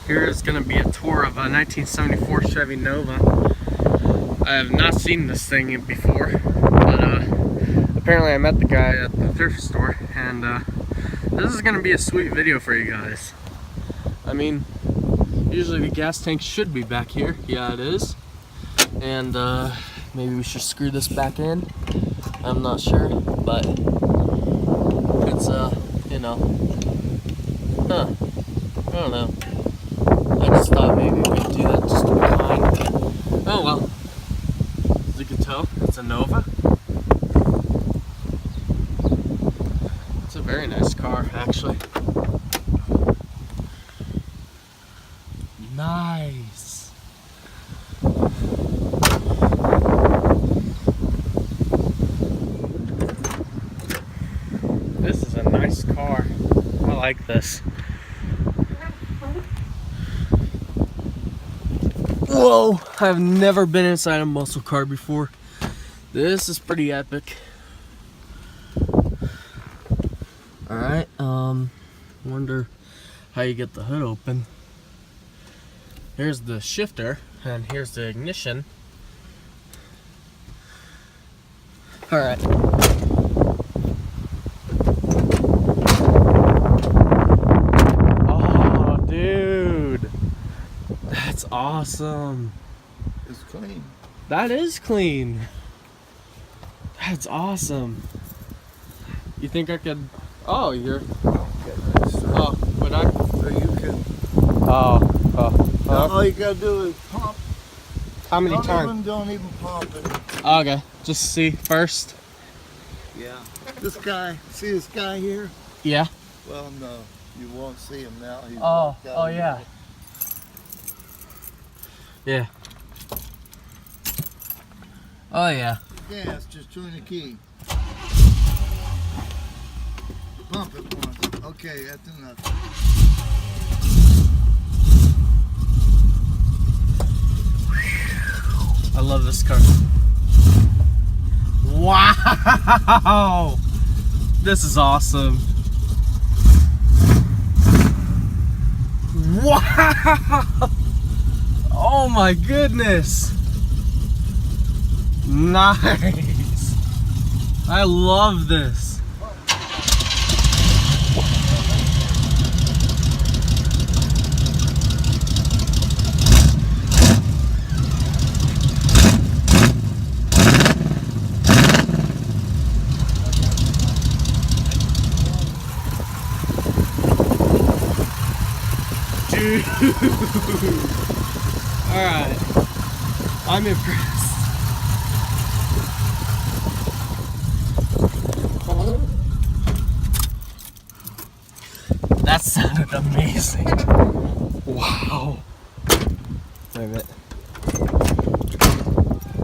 Here is going to be a tour of a 1974 Chevy Nova. I have not seen this thing before, but apparently I met the guy at the thrift store, and this is going to be a sweet video for you guys. I mean, usually the gas tank should be back here. Yeah, it is. And maybe we should screw this back in. I'm not sure, but it's you know, I don't know. I just thought maybe we could do that just to be kind. Oh well. As you can tell, it's a Nova. It's a very nice car, actually. Nice. This is a nice car. I like this. Whoa! I've never been inside a muscle car before. This is pretty epic. Alright, wonder how you get the hood open. Here's the shifter, and here's the ignition. Alright. Oh, dude. That's awesome. It's clean. That is clean. That's awesome. You think I could... Oh, you're... Oh, would I? So you can... Oh. All you gotta do is pump. How many times? Don't even pump it. Okay, just see first. Yeah. This guy, see this guy here? Yeah. Well, no, you won't see him now. He's Oh out yeah. Yeah. Oh yeah. Gas, just turn the key. Pump it once. Okay, that's enough. I love this car. Wow! This is awesome. Wow! Oh my goodness! Nice! I love this. Dude. Alright. I'm impressed. That sounded amazing. Wow. Wait a minute.